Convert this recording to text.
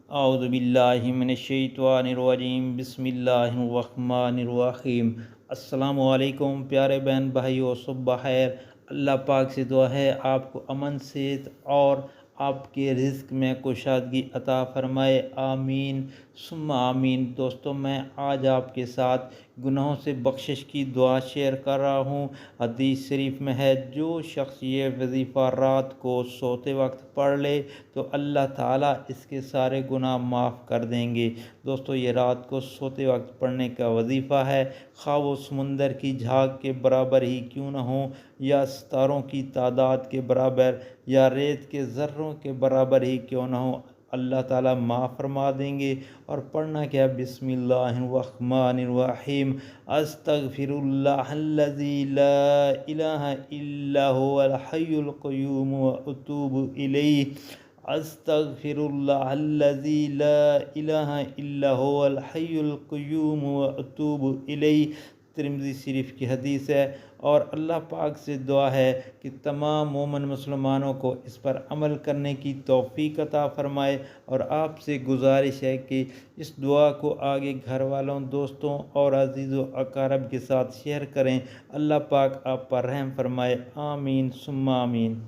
औज़ुबिल्लाहि मिनश्शैतानिर्रजीम बिस्मिल्लाहिर्रहमानिर्रहीम। अस्सलामु अलैकुम प्यारे बहन भाइयों, सुबह खैर। अल्लाह पाक से दुआ है आपको अमन सेहत और आपके रिज़्क़ में कुशादगी अता फ़रमाए, आमीन सुम्मा आमीन। दोस्तों, मैं आज आपके साथ गुनाहों से बख्शिश की दुआ शेयर कर रहा हूँ। हदीस शरीफ में है, जो शख्स ये वजीफ़ा रात को सोते वक्त पढ़ ले तो अल्लाह ताला इसके सारे गुनाह माफ़ कर देंगे। दोस्तों, ये रात को सोते वक्त पढ़ने का वजीफ़ा है, खा वो समुंदर की झाग के बराबर ही क्यों न हो, या सितारों की तादाद के बराबर, या रेत के ज़र्रों के बराबर ही क्यों न हो, अल्लाह ताला माफ़ फरमा देंगे। और पढ़ना क्या, बिस्मिल्लाहिर्रहमानिर्रहीम। अस्तगफिरुल्लाहल्लज़ी ला इलाहा इल्ला हुवल हय्युल क़य्यूम व अतूबु इलैहि। अस्तगफिरुल्लाहल्लज़ी ला इलाहा इल्ला हुवल हय्युल क़य्यूम व अतूबु इलैहि। तिर्मिज़ी शरीफ की हदीस है। और अल्लाह पाक से दुआ है कि तमाम मोमिन मुसलमानों को इस पर अमल करने की तौफ़ीक अता फ़रमाए। और आपसे गुजारिश है कि इस दुआ को आगे घर वालों, दोस्तों और अज़ीज़ व अक़ारब के साथ शेयर करें। अल्लाह पाक आप पर रहम फ़रमाए, आमीन सुम्मा आमीन।